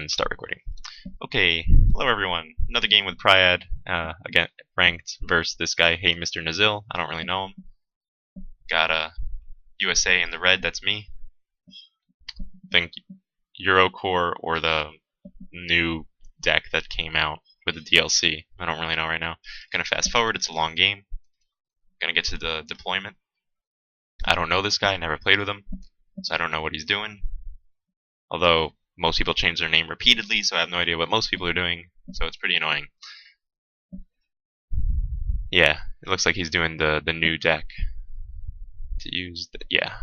and start recording. Okay, hello everyone. Another game with Priyad. Again, ranked versus this guy, Hey Mr. Nazil. I don't really know him. Got a USA in the red, that's me. Think Eurocore or the new deck that came out with the DLC. I don't really know right now. Gonna fast forward, it's a long game. Gonna get to the deployment. I don't know this guy, never played with him, so I don't know what he's doing. Although most people change their name repeatedly, so I have no idea what most people are doing, so it's pretty annoying. Yeah, it looks like he's doing the new deck to use. Yeah,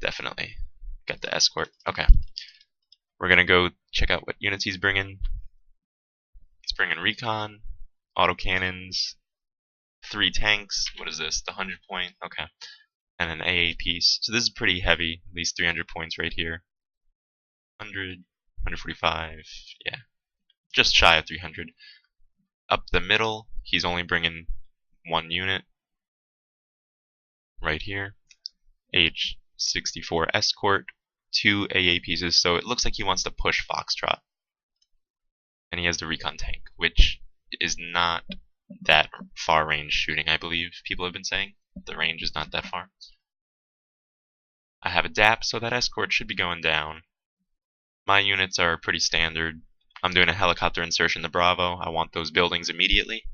definitely. Got the escort. Okay. We're gonna go check out what units he's bringing. He's bringing recon, autocannons, 3 tanks. What is this? The 100 point. Okay. And an AA piece. So this is pretty heavy. At least 300 points right here. 100, 145. Yeah. Just shy of 300. Up the middle, he's only bringing 1 unit. Right here. Age 64 escort. 2 AA pieces. So it looks like he wants to push Foxtrot. And he has the recon tank, which is not that far range shooting, I believe people have been saying. The range is not that far. I have a DAP, so that escort should be going down. My units are pretty standard. I'm doing a helicopter insertion to Bravo. I want those buildings immediately.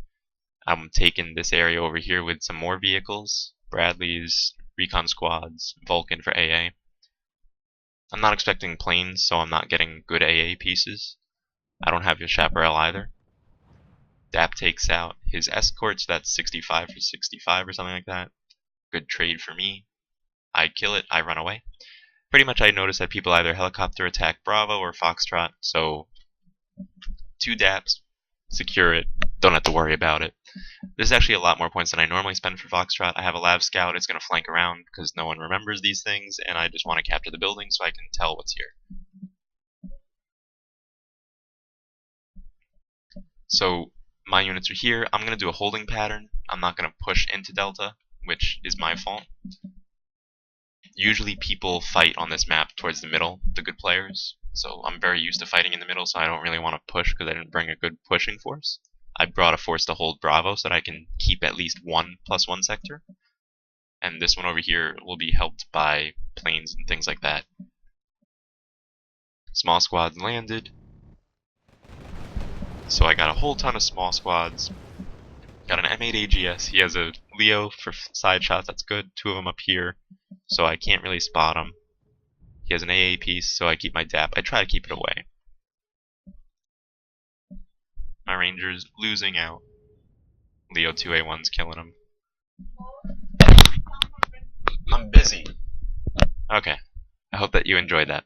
I'm taking this area over here with some more vehicles. Bradleys, recon squads, Vulcan for AA. I'm not expecting planes, so I'm not getting good AA pieces. I don't have your chaparral either. DAP takes out his escorts, that's 65 for 65 or something like that. Good trade for me. I kill it, I run away. Pretty much I notice that people either helicopter attack Bravo or Foxtrot, so 2 DAPs, secure it, don't have to worry about it. This is actually a lot more points than I normally spend for Foxtrot. I have a Lav Scout, it's going to flank around because no one remembers these things, and I just want to capture the building so I can tell what's here. So my units are here. I'm going to do a holding pattern. I'm not going to push into Delta, which is my fault. Usually people fight on this map towards the middle, the good players. So I'm very used to fighting in the middle, so I don't really want to push because I didn't bring a good pushing force. I brought a force to hold Bravo so that I can keep at least 1+1 sector. And this one over here will be helped by planes and things like that. Small squads landed. So I got a whole ton of small squads. Got an M8 AGS. He has a Leo for side shots. That's good. 2 of them up here, so I can't really spot him. He has an AA piece, so I keep my DAP. I try to keep it away. My Ranger's losing out. Leo 2A1's killing him. I'm busy. Okay. I hope that you enjoyed that.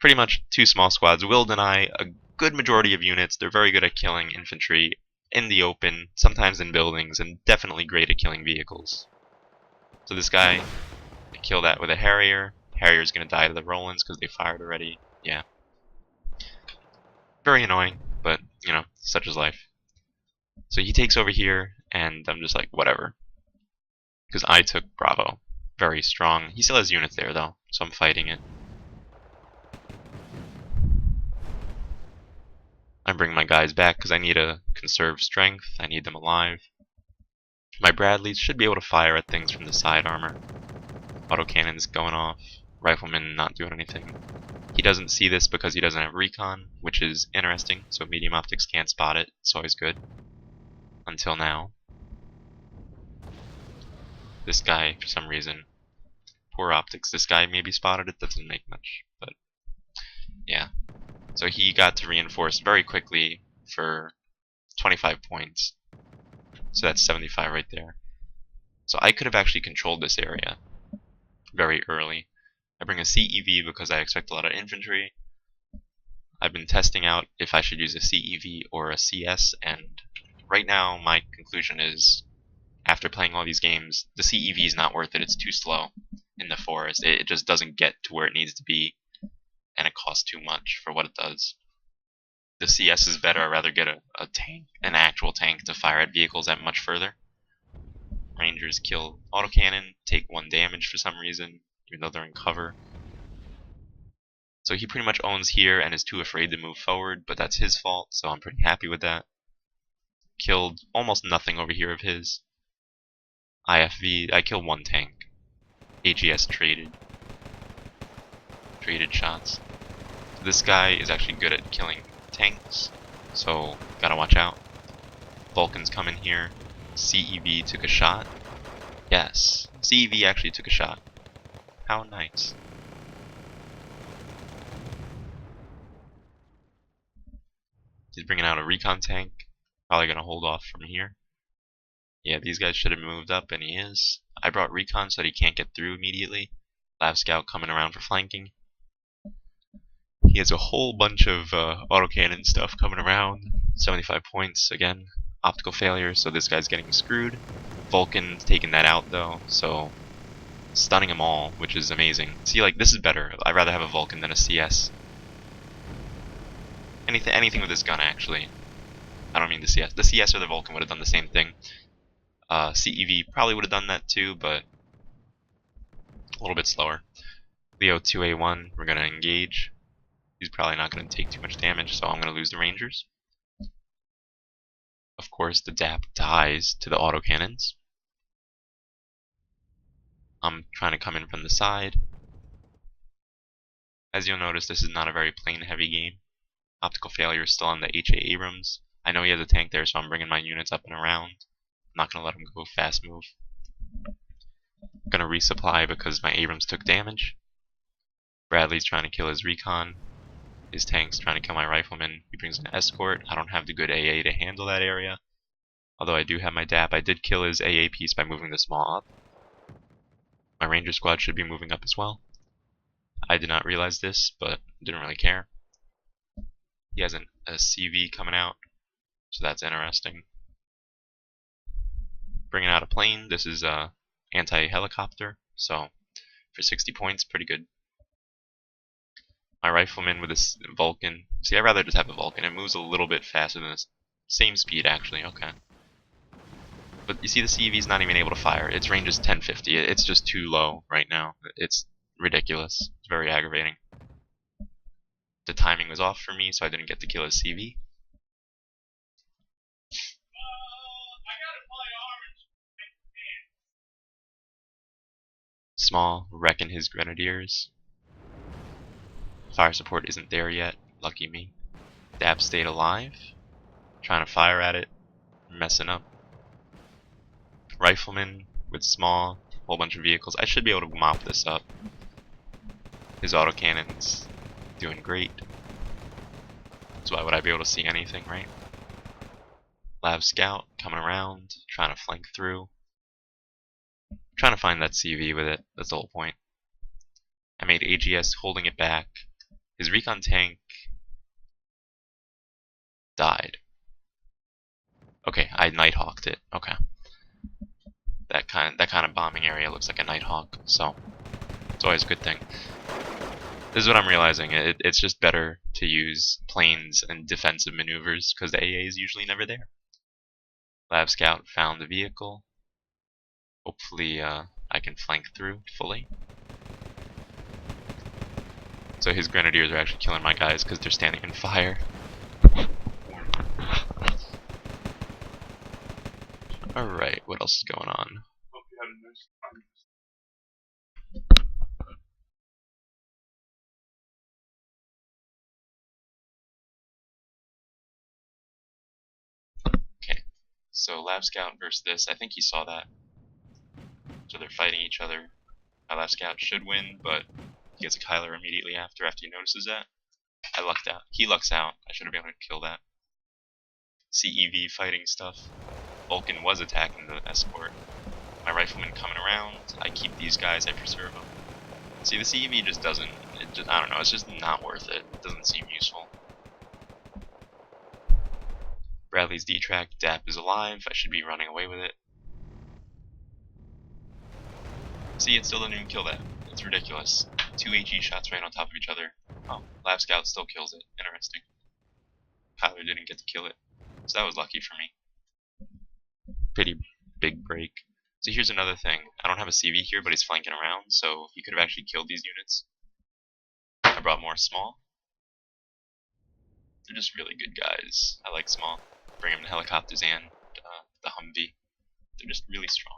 Pretty much 2 small squads will deny a good majority of units. They're very good at killing infantry in the open, sometimes in buildings, and definitely great at killing vehicles. So this guy, I kill that with a Harrier. Harrier's gonna die to the Rolands because they fired already. Yeah. Very annoying, but, you know, such is life. So he takes over here, and I'm just like, whatever. Because I took Bravo. Very strong. He still has units there, though, so I'm fighting it. I bring my guys back because I need to conserve strength. I need them alive. My Bradleys should be able to fire at things from the side armor. Autocannons going off. Rifleman not doing anything. He doesn't see this because he doesn't have recon, which is interesting, so medium optics can't spot it. It's always good. Until now. This guy, for some reason, poor optics. This guy maybe spotted it, that doesn't make much, but yeah. So he got to reinforce very quickly for 25 points. So that's 75 right there. So I could have actually controlled this area very early. I bring a CEV because I expect a lot of infantry. I've been testing out if I should use a CEV or a CS, and right now my conclusion is, after playing all these games, the CEV is not worth it. It's too slow in the forest. It just doesn't get to where it needs to be, and it costs too much for what it does. The CS is better. I'd rather get a tank, an actual tank, to fire at vehicles at much further. Rangers kill autocannon, take 1 damage for some reason, even though they're in cover. So he pretty much owns here and is too afraid to move forward, but that's his fault, so I'm pretty happy with that. Killed almost nothing over here of his. IFV, I killed one tank. AGS traded shots. This guy is actually good at killing tanks, so gotta watch out. Vulcans come in here. CEV took a shot. Yes, CEV actually took a shot. How nice. He's bringing out a recon tank. Probably gonna hold off from here. Yeah, these guys should have moved up, and he is. I brought recon so that he can't get through immediately. Lav Scout coming around for flanking. He has a whole bunch of autocannon stuff coming around. 75 points again. Optical failure, so this guy's getting screwed. Vulcan's taking that out though, so stunning them all, which is amazing. See, like, this is better. I'd rather have a Vulcan than a CS. Anything with this gun, actually. I don't mean the CS. The CS or the Vulcan would have done the same thing. CEV probably would have done that too, but a little bit slower. Leo 2A1, we're gonna engage. He's probably not gonna take too much damage, so I'm gonna lose the Rangers. Of course, the DAP dies to the autocannons. I'm trying to come in from the side. As you'll notice, this is not a very plane-heavy game. Optical failure is still on the HA Abrams. I know he has a tank there, so I'm bringing my units up and around. I'm not going to let him go fast move. I'm going to resupply because my Abrams took damage. Bradley's trying to kill his recon. His tank's trying to kill my rifleman. He brings an escort. I don't have the good AA to handle that area. Although I do have my DAP. I did kill his AA piece by moving the small up. My Ranger squad should be moving up as well. I did not realize this, but didn't really care. He has a CV coming out, so that's interesting. Bringing out a plane. This is a anti-helicopter, so for 60 points, pretty good. My rifleman with this Vulcan. See, I'd rather just have a Vulcan. It moves a little bit faster than this. Same speed, actually. Okay. But you see, the CV's not even able to fire. Its range is 1050. It's just too low right now. It's ridiculous. It's very aggravating. The timing was off for me, so I didn't get to kill his CV. Small, wrecking his grenadiers. Fire support isn't there yet, lucky me. Dap stayed alive. Trying to fire at it, messing up. Rifleman with small, whole bunch of vehicles. I should be able to mop this up. His autocannon's doing great. So why would I be able to see anything, right? Lav Scout coming around, trying to flank through. Trying to find that CV with it, that's the whole point. I made AGS holding it back. His recon tank died. Okay, I Nighthawked it. Okay. That kind of bombing area looks like a Nighthawk, so it's always a good thing. This is what I'm realizing. It's just better to use planes and defensive maneuvers because the AA is usually never there. Lav Scout found the vehicle. Hopefully I can flank through fully. So his grenadiers are actually killing my guys because they're standing in fire. Alright, what else is going on? Okay, so Lav Scout versus this. I think he saw that. So they're fighting each other. My Lav Scout should win, but he gets a Kyler immediately after he notices that. I lucked out. He lucks out. I should have been able to kill that. CEV fighting stuff. Vulcan was attacking the escort. My rifleman coming around. I keep these guys, I preserve them. See, the CEV just doesn't, I don't know, it's just not worth it. It doesn't seem useful. Bradley's D-Track, DAP is alive. I should be running away with it. See, it still doesn't even kill that. It's ridiculous. 2 HE shots right on top of each other. Oh, Lav Scout still kills it. Interesting. Kyler didn't get to kill it. So that was lucky for me. Pretty big break. So here's another thing. I don't have a CV here, but he's flanking around, so he could have actually killed these units. I I brought more small. They're just really good guys. I like small. Bring them to helicopters and the Humvee. They're just really strong.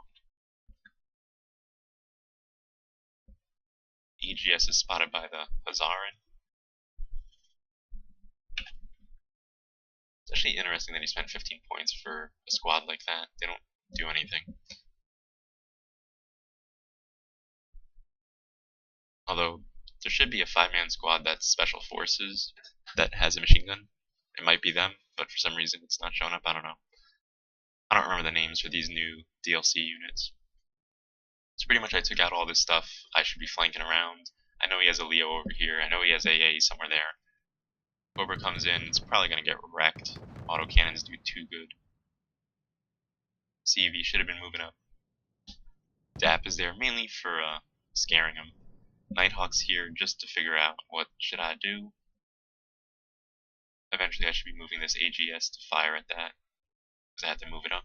EGS is spotted by the Hazaran. It's actually interesting that he spent 15 points for a squad like that. They don't do anything. Although, there should be a 5-man squad that's Special Forces that has a machine gun. It might be them, but for some reason it's not showing up. I don't know. I don't remember the names for these new DLC units. So pretty much I took out all this stuff. I should be flanking around. I know he has a Leo over here. I know he has AA somewhere there. Cobra comes in. It's probably going to get wrecked. Autocannons do too good. CV should have been moving up. DAP is there mainly for scaring him. Nighthawk's here just to figure out what should I do. Eventually I should be moving this AGS to fire at that, because I have to move it up.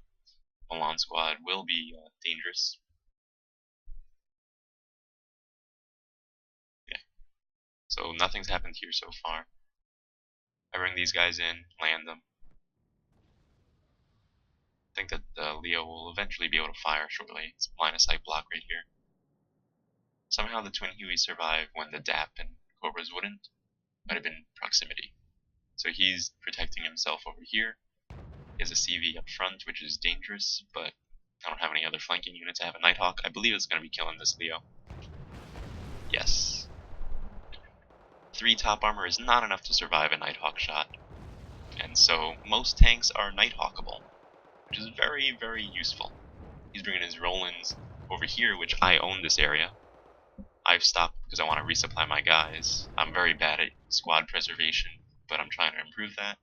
Milan squad will be dangerous. Yeah. So nothing's happened here so far. I bring these guys in, land them. I think that the Leo will eventually be able to fire shortly. It's a line of sight block right here. Somehow the Twin Hueys survived when the DAP and Cobras wouldn't. Might have been proximity. So he's protecting himself over here. He has a CV up front, which is dangerous, but I don't have any other flanking units. I have a Nighthawk. I believe it's going to be killing this Leo. Yes. 3 top armor is not enough to survive a Nighthawk shot. And so most tanks are Nighthawkable, which is very, very useful. He's bringing his Rolands over here, which I own this area. I've stopped because I want to resupply my guys. I'm very bad at squad preservation, but I'm trying to improve that.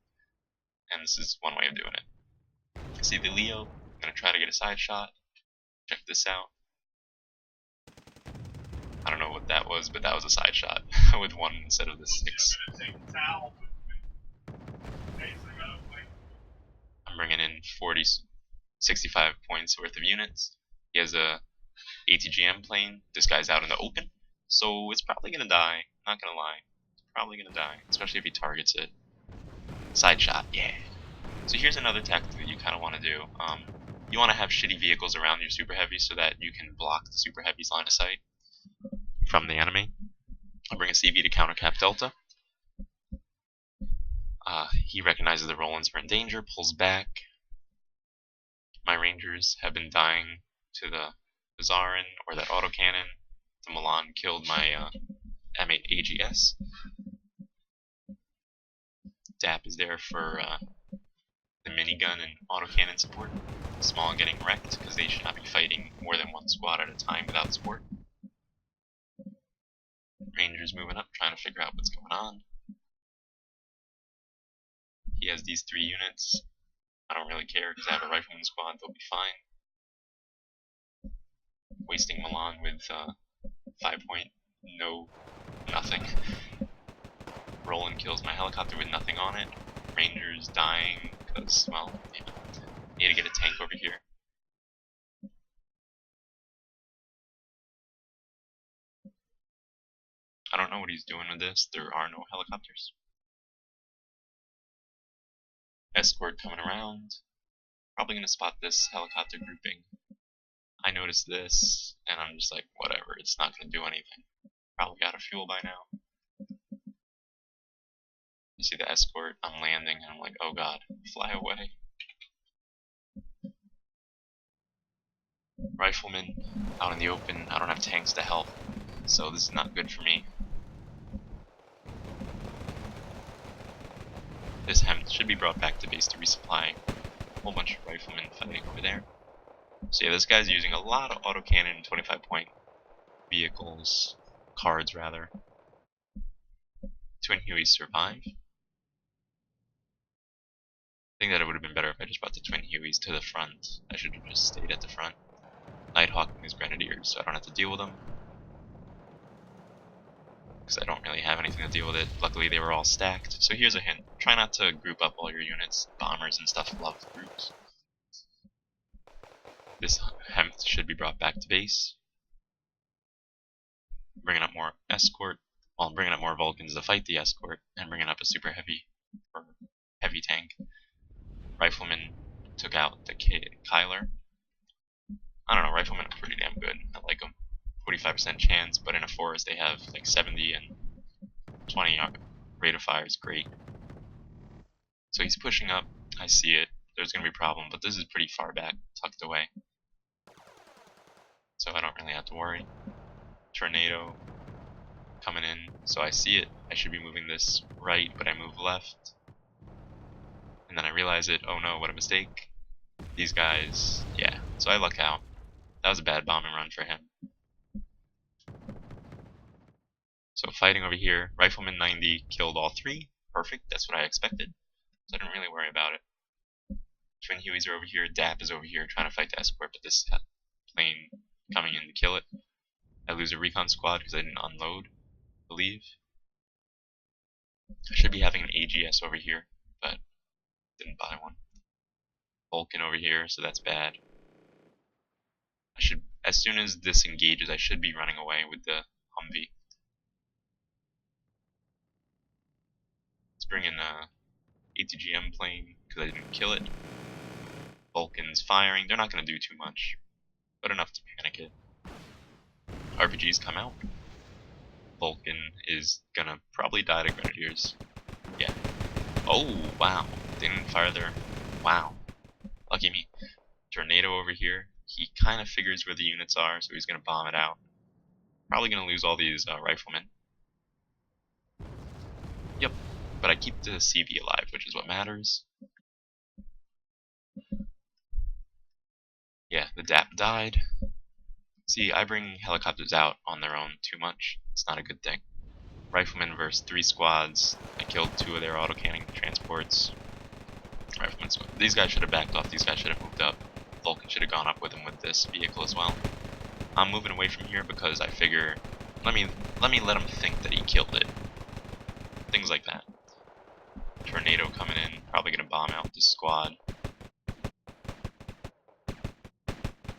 And this is one way of doing it. See the Leo? I'm going to try to get a side shot. Check this out. I don't know what that was, but that was a side shot with 1 instead of the 6. I'm bringing in 65 points worth of units. He has a ATGM plane. This guy's out in the open, so it's probably gonna die. Not gonna lie, it's probably gonna die, especially if he targets it. Side shot, yeah. So here's another tactic that you kind of want to do. You want to have shitty vehicles around your super heavy so that you can block the super heavy's line of sight from the enemy. I'll bring a CV to counter cap Delta. He recognizes the Rolands are in danger, pulls back. My Rangers have been dying to the Zarin or that autocannon. The Milan killed my M8 AGS. DAP is there for the minigun and autocannon support. Small getting wrecked because they should not be fighting more than 1 squad at a time without support. Rangers moving up, trying to figure out what's going on. He has these 3 units. I don't really care because I have a rifleman squad, they'll be fine. Wasting Milan with 5 point, nothing. Roland kills my helicopter with nothing on it. Rangers dying because, well, yeah. Need to get a tank over here. I don't know what he's doing with this. There are no helicopters. Escort coming around. Probably gonna spot this helicopter grouping. I noticed this, and I'm just like, whatever, it's not gonna do anything. Probably got a fuel by now. You see the escort, I'm landing, and I'm like, oh god, fly away. Rifleman out in the open, I don't have tanks to help, so this is not good for me. This Hemp should be brought back to base to resupply. A whole bunch of riflemen fighting over there. So yeah, this guy's using a lot of autocannon and 25 point vehicles, cards rather. Twin Hueys survive. I think that it would have been better if I just brought the Twin Hueys to the front. I should have just stayed at the front. Nighthawk and his Grenadiers, so I don't have to deal with them. Because I don't really have anything to deal with it. Luckily they were all stacked. So here's a hint. Try not to group up all your units. Bombers and stuff love groups. This Hemp should be brought back to base. Bringing up more escort. while bringing up more Vulcans to fight the escort and bringing up a super heavy or heavy tank. Riflemen took out the Kyler. I don't know, riflemen are pretty damn good. I like them. 45% chance, but in a forest they have like 70 and 20 rate of fire is great. So he's pushing up. I see it. There's going to be a problem, but this is pretty far back, tucked away. So I don't really have to worry. Tornado coming in, so I see it. I should be moving this right, but I move left. And then I realize it. Oh no, what a mistake. These guys, yeah. So I luck out. That was a bad bombing run for him. So fighting over here, Rifleman 90 killed all three. Perfect, that's what I expected. So I didn't really worry about it. Twin Hueys are over here, DAP is over here trying to fight the escort, but this plane coming in to kill it. I lose a recon squad because I didn't unload, I believe. I should be having an AGS over here, but didn't buy one. Vulcan over here, so that's bad. I should, as soon as this engages, I should be running away with the Humvee. Let's bring in a ATGM plane because I didn't kill it. Vulcan's firing. They're not going to do too much, but enough to panic it. RPGs come out. Vulcan is gonna probably die to Grenadiers. Yeah. Oh, wow. They didn't fire their... Wow. Lucky me. Tornado over here. He kind of figures where the units are, so he's gonna bomb it out. Probably gonna lose all these riflemen. Yep. But I keep the CV alive, which is what matters. Yeah, the DAP died. See, I bring helicopters out on their own too much. It's not a good thing. Riflemen versus 3 squads. I killed 2 of their autocannon transports. Riflemen squad. These guys should have backed off. These guys should have moved up. Vulcan should have gone up with him with this vehicle as well. I'm moving away from here because I figure, let me let him think that he killed it. Things like that. Tornado coming in, probably gonna bomb out this squad.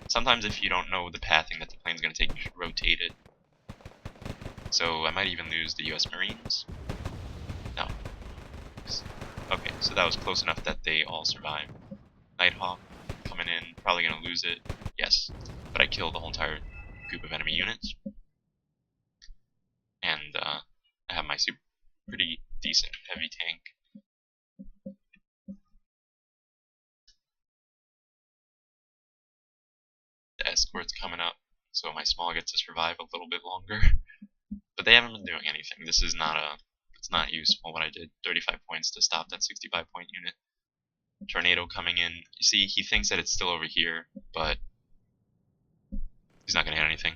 Sometimes if you don't know the pathing that the plane's gonna take, you should rotate it. So I might even lose the US Marines. No. Okay, so that was close enough that they all survived. Nighthawk coming in, probably gonna lose it. Yes, but I killed the whole entire group of enemy units. And I have my pretty decent heavy tank. The escort's coming up, so my small gets to survive a little bit longer. But they haven't been doing anything. This is not it's not useful what I did. 35 points to stop that 65 point unit. Tornado coming in. You see, he thinks that it's still over here, but he's not gonna hit anything.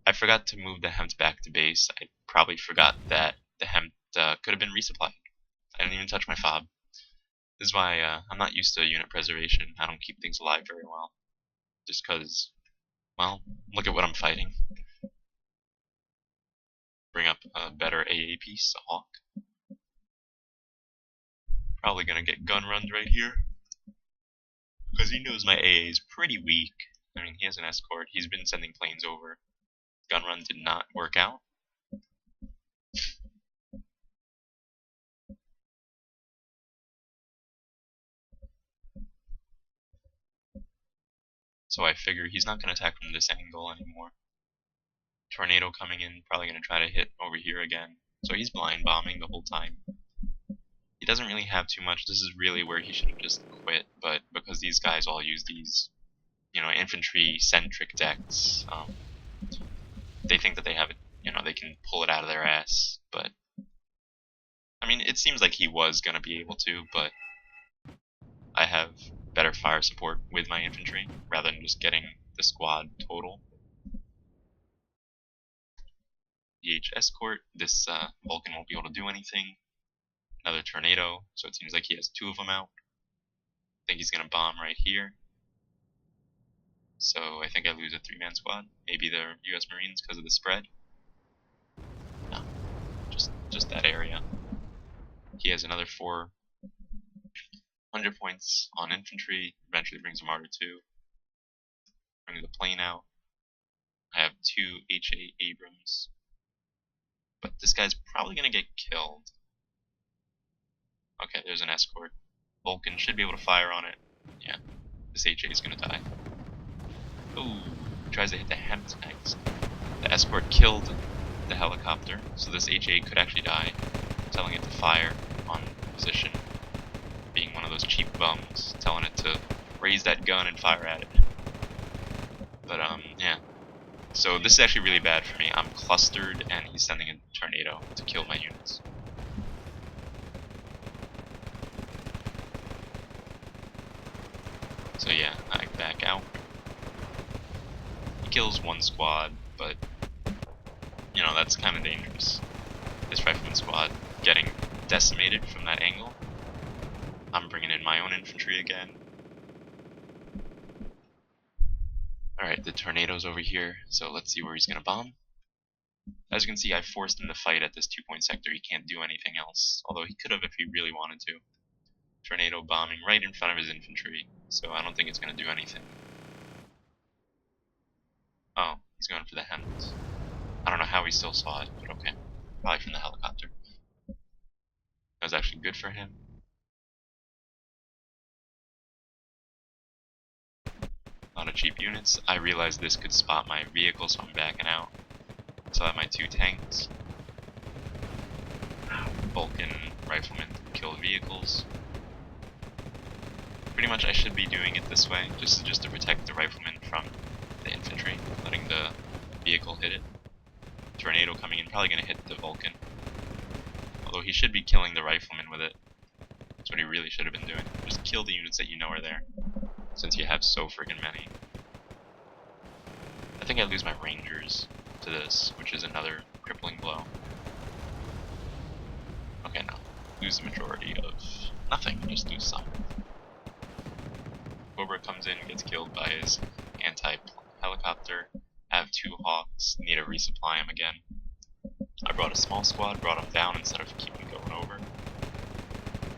I forgot to move the Hempt back to base. I probably forgot that the Hempt could have been resupplied. I didn't even touch my fob. This is why I'm not used to unit preservation. I don't keep things alive very well. Just because, well, look at what I'm fighting. Bring up a better AA piece, a Hawk. Probably gonna get gun runs right here. Because he knows my AA is pretty weak. I mean, he has an escort. He's been sending planes over. Gun run did not work out. So I figure he's not going to attack from this angle anymore. Tornado coming in, probably going to try to hit over here again. So he's blind bombing the whole time. He doesn't really have too much. This is really where he should have just quit, but because these guys all use these, you know, infantry-centric decks, they think that they have it, you know, they can pull it out of their ass, but I mean, it seems like he was going to be able to, but I have better fire support with my infantry rather than just getting the squad total. EH escort, this Vulcan won't be able to do anything. Another tornado, so it seems like he has 2 of them out. I think he's gonna bomb right here. So I think I lose a 3-man squad. Maybe the US Marines because of the spread. No, just that area. He has another 400 points on infantry. Eventually brings a Martyr 2. Bring the plane out. I have 2 HA Abrams. but this guy's probably gonna get killed. Okay, there's an escort. Vulcan should be able to fire on it. Yeah, this HA is gonna die. Ooh, tries to hit the Hemp next. The escort killed the helicopter, so this HA could actually die, telling it to fire on position, being one of those cheap bums, telling it to raise that gun and fire at it. But yeah. So this is actually really bad for me. I'm clustered and he's sending a tornado to kill my units. So yeah, I back out. He kills one squad, but you know, that's kind of dangerous. This rifleman squad getting decimated from that angle. I'm bringing in my own infantry again. Alright, the tornado's over here, so let's see where he's gonna bomb. As you can see, I forced him to fight at this 2-point sector. He can't do anything else, although he could have if he really wanted to. Tornado bombing right in front of his infantry, so I don't think it's gonna do anything. Oh, he's going for the Hems. I don't know how he still saw it, but okay. Probably from the helicopter. That was actually good for him. A lot of cheap units. I realized this could spot my vehicle, so I'm backing out. So I have my 2 tanks. Vulcan riflemen kill vehicles. Pretty much I should be doing it this way, just to protect the riflemen from the infantry, letting the vehicle hit it. Tornado coming in, probably gonna hit the Vulcan. Although he should be killing the riflemen with it. That's what he really should have been doing. Just kill the units that you know are there, since you have so freaking many. I think I lose my Rangers to this, which is another crippling blow. Okay, no. Lose the majority of nothing, just lose some. Cobra comes in, gets killed by his anti-helicopter. I have 2 Hawks, need to resupply him again. I brought a small squad, brought him down instead of keeping going over.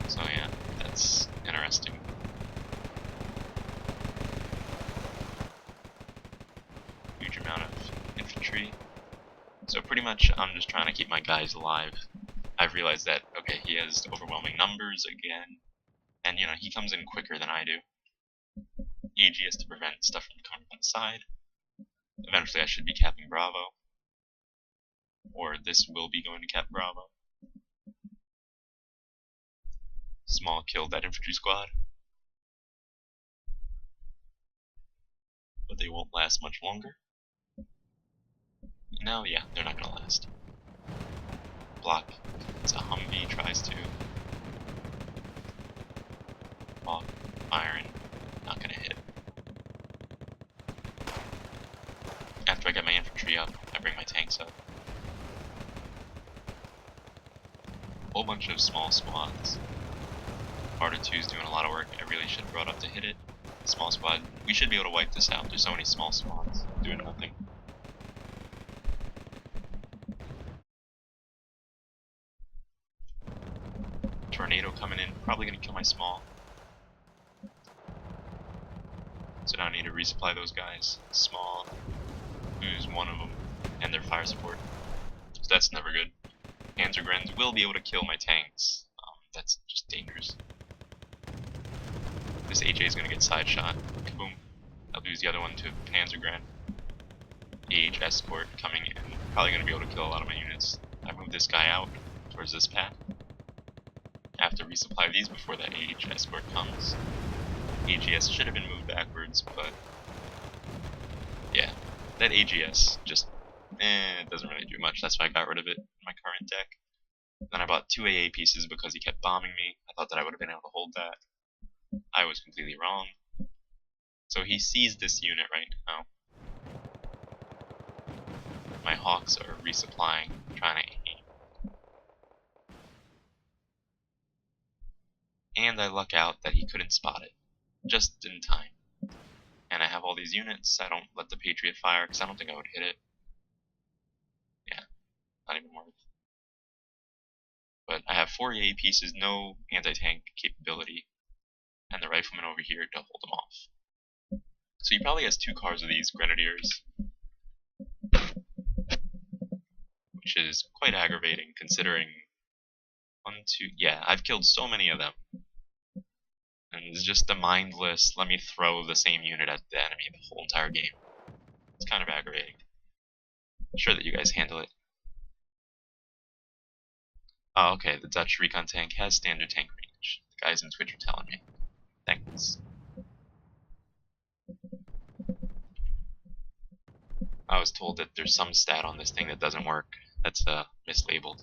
So yeah, that's interesting. Huge amount of infantry. So pretty much I'm just trying to keep my guys alive. I've realized that, okay, he has overwhelming numbers again, and you know, he comes in quicker than I do. AG has to prevent stuff from coming from the side. Eventually I should be capping Bravo. Or this will be going to cap Bravo. Small killed that infantry squad. But they won't last much longer. No, yeah, they're not gonna last. Block. It's a Humvee, tries to. Hawk, Iron, not gonna hit. After I get my infantry up, I bring my tanks up. Whole bunch of small squads. RD2's doing a lot of work. I really should have brought up to hit it. Small squad. We should be able to wipe this out. There's so many small squads doing nothing. Tornado coming in. Probably gonna kill my small. So now I need to resupply those guys. Small. Lose one of them. And their fire support. So that's never good. Panzergrens will be able to kill my tanks. That's just dangerous. This AJ is gonna get side shot. Kaboom. I'll lose the other one to Panzergren. AH escort coming in. Probably gonna be able to kill a lot of my units. I move this guy out towards this path. I have to resupply these before that AH escort comes. AGS should have been moved backwards, but yeah, that AGS just it doesn't really do much. That's why I got rid of it in my current deck. Then I bought 2 AA pieces because he kept bombing me. I thought that I would have been able to hold that. I was completely wrong. So he sees this unit right now. My Hawks are resupplying, trying to aim. And I luck out that he couldn't spot it. Just in time. And I have all these units. I don't let the Patriot fire because I don't think I would hit it. Yeah, not even worth. But I have 4 AA pieces, no anti-tank capability, and the rifleman over here to hold them off. So he probably has 2 cars of these Grenadiers. which is quite aggravating considering yeah, I've killed so many of them. And it's just a mindless, let me throw the same unit at the enemy the whole entire game. It's kind of aggravating. I'm sure that you guys handle it. Oh, okay, the Dutch recon tank has standard tank range. The guys in Twitch are telling me. Thanks. I was told that there's some stat on this thing that doesn't work. That's mislabeled.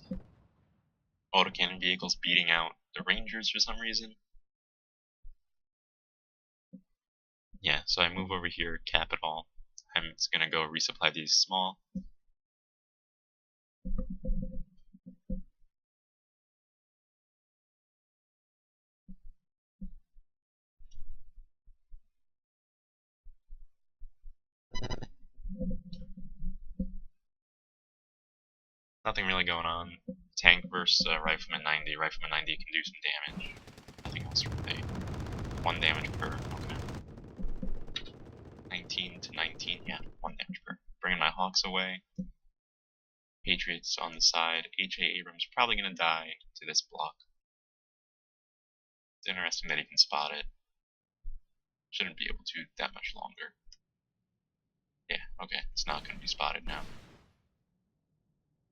Autocannon vehicles beating out the Rangers for some reason. Yeah, so I move over here, cap it all. I'm just gonna go resupply these small. Nothing really going on. Tank versus Rifleman 90. Rifleman 90 can do some damage. Nothing else really. 1 damage per. Okay. 19 to 19. Yeah, 1 damage per. Bringing my Hawks away. Patriots on the side. H.A. Abrams probably gonna die to this block. It's interesting that he can spot it. Shouldn't be able to that much longer. Yeah, okay. It's not gonna be spotted now.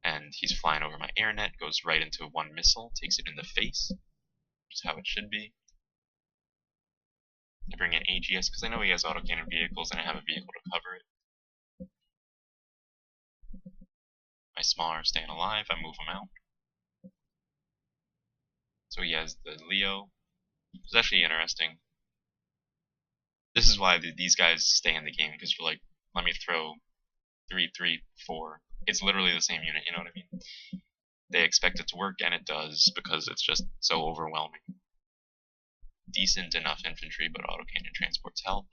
And he's flying over my air net, goes right into 1 missile, takes it in the face, which is how it should be. I bring in AGS because I know he has autocannon vehicles and I have a vehicle to cover it. My smaller are staying alive, I move them out. So he has the Leo. It's actually interesting. This is why these guys stay in the game, because you're like, let me throw 3, 3, 4. It's literally the same unit, you know what I mean? They expect it to work, and it does, because it's just so overwhelming. Decent enough infantry, but autocannon transports help.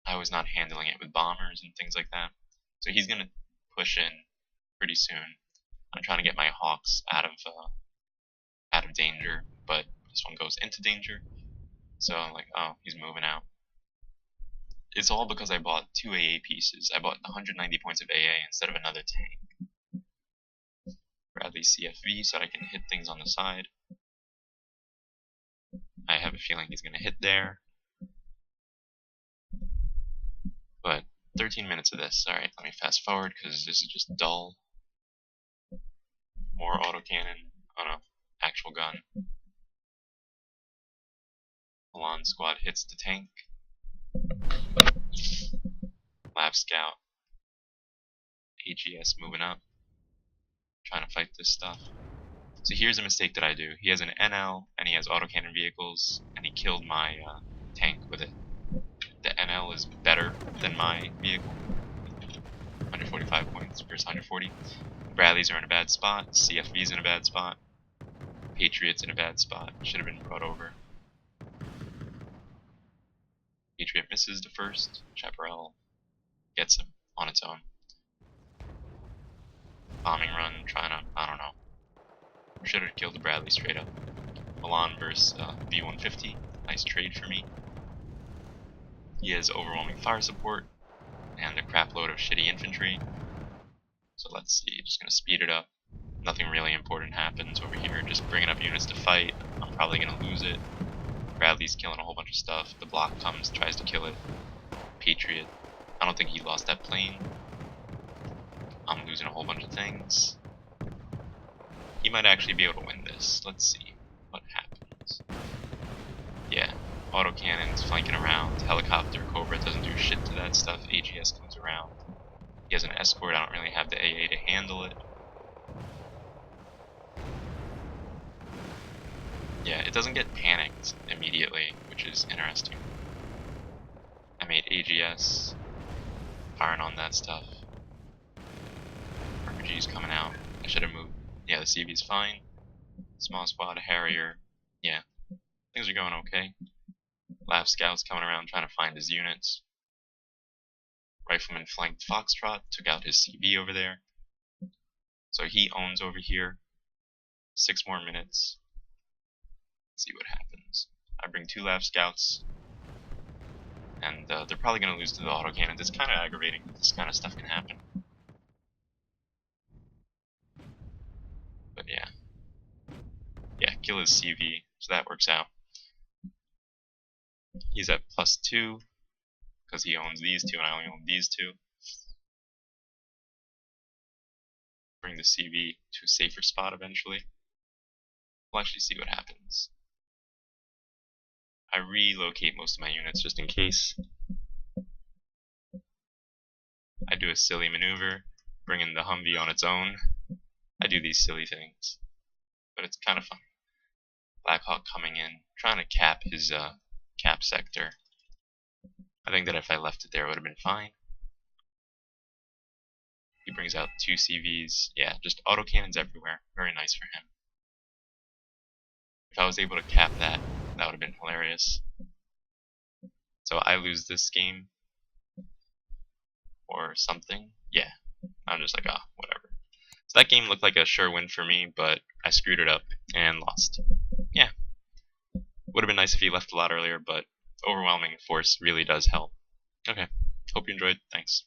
I was not handling it with bombers and things like that. So he's gonna push in pretty soon. I'm trying to get my Hawks out of danger, but this one goes into danger. So I'm like, oh, he's moving out. It's all because I bought 2 AA pieces. I bought 190 points of AA instead of another tank. Bradley CFV so that I can hit things on the side. I have a feeling he's going to hit there. But 13 minutes of this. Alright, let me fast forward because this is just dull. More autocannon on an actual gun. Milan squad hits the tank. Lab scout. AGS moving up. Trying to fight this stuff. So here's a mistake that I do. He has an NL and he has autocannon vehicles and he killed my tank with it. The NL is better than my vehicle. 145 points versus 140. Bradleys are in a bad spot. CFV's in a bad spot. Patriots in a bad spot. Should have been brought over. Patriot misses the first. Chaparral gets him on its own. Bombing run, trying to, I don't know. Should have killed the Bradley straight up. Milan versus V150. Nice trade for me. He has overwhelming fire support and a crap load of shitty infantry. So let's see, just gonna speed it up. Nothing really important happens over here. Just bringing up units to fight. I'm probably gonna lose it. Bradley's killing a whole bunch of stuff. The block comes, tries to kill it. Patriot. I don't think he lost that plane. I'm losing a whole bunch of things. He might actually be able to win this. Let's see what happens. Yeah, autocannons flanking around. Helicopter Cobra doesn't do shit to that stuff. AGS comes around. He has an escort. I don't really have the AA to handle it. Yeah, it doesn't get panicked immediately, which is interesting. I made AGS firing on that stuff. RPG's coming out. I should have moved. Yeah, the CV's fine. Small squad, Harrier. Yeah, things are going okay. Lab Scout's coming around trying to find his units. Rifleman flanked Foxtrot, took out his CV over there. So he owns over here. 6 more minutes. Let's see what happens. I bring 2 Lab Scouts. And they're probably going to lose to the autocannons. It's kind of aggravating that this kind of stuff can happen. kill his CV, so that works out. He's at +2, because he owns these two and I only own these two. Bring the CV to a safer spot eventually. We'll actually see what happens. I relocate most of my units just in case. I do a silly maneuver, bring in the Humvee on its own. I do these silly things, but it's kind of fun. Blackhawk coming in, trying to cap his cap sector. I think that if I left it there, it would have been fine. He brings out 2 CVs. Yeah, just autocannons everywhere. Very nice for him. If I was able to cap that, that would have been hilarious. So I lose this game. Or something. Yeah. I'm just like, ah, whatever. So that game looked like a sure win for me, but I screwed it up and lost. Yeah. Would have been nice if he left a lot earlier, but overwhelming force really does help. Okay. Hope you enjoyed. Thanks.